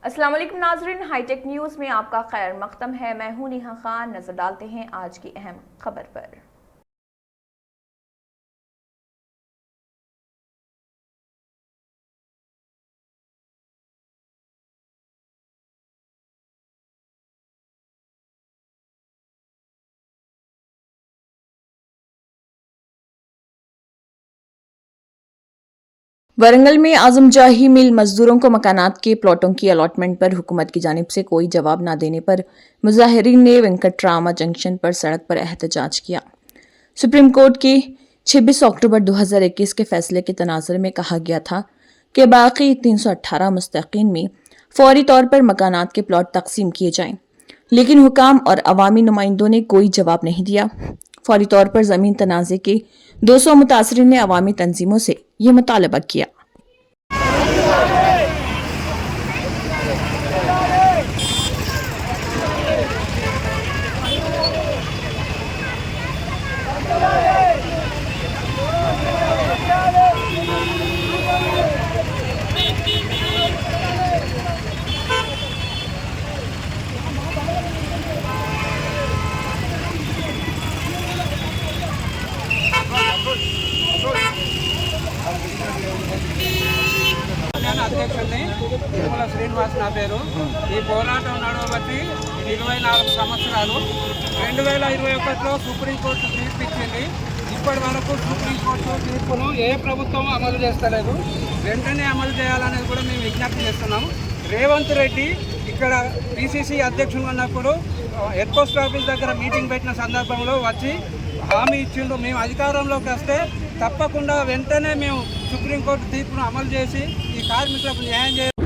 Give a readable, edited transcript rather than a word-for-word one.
अस्सलाम वालेकुम नाज़रीन, हाईटेक न्यूज़ में आपका खैर मक़दम है। मैं हूं नेहा खान। नजर डालते हैं आज की अहम खबर पर। वरंगल में आजम जाही मिल मजदूरों को मकानात के प्लॉटों की अलॉटमेंट पर हुकूमत की जानिब से कोई जवाब न देने पर मुजाहिरीन ने वेंकटरामा जंक्शन पर सड़क पर एहतजाज किया। सुप्रीम कोर्ट के 26 अक्टूबर 2021 के फैसले के तनाज़ुर में कहा गया था कि बाकी 318 मुस्तकीन में फौरी तौर पर मकानात के प्लॉट तकसीम किए जाएं, लेकिन हुकाम और अवामी नुमाइंदों ने कोई जवाब नहीं दिया। फौरी तौर पर जमीन तनाज़े के 200 मुतासरीन ने अवामी तंजीमों से ये मुतालबा किया। అధ్యక్షుడిని తిరుమల శ్రీనివాస్ నా పేరు. ఈ పోరాటం నడవబట్టి 24 సంవత్సరాలు. 2021లో సుప్రీంకోర్టు తీర్పు ఇచ్చింది. ఇప్పటి వరకు సుప్రీంకోర్టు తీర్పును ఏ ప్రభుత్వం అమలు చేస్తలేదు. వెంటనే అమలు చేయాలనేది కూడా మేము విజ్ఞప్తి చేస్తున్నాం. రేవంత్ రెడ్డి ఇక్కడ పిసిసి అధ్యక్షుడు ఉన్నప్పుడు హెడ్ పోస్ట్ ఆఫీస్ దగ్గర మీటింగ్ పెట్టిన సందర్భంలో వచ్చి హామీ ఇచ్చిండు, మేము అధికారంలోకి వస్తే తప్పకుండా వెంటనే మేము సుప్రీంకోర్టు తీర్పును అమలు చేసి ఈ కార్మికులకు న్యాయం చేయాలి.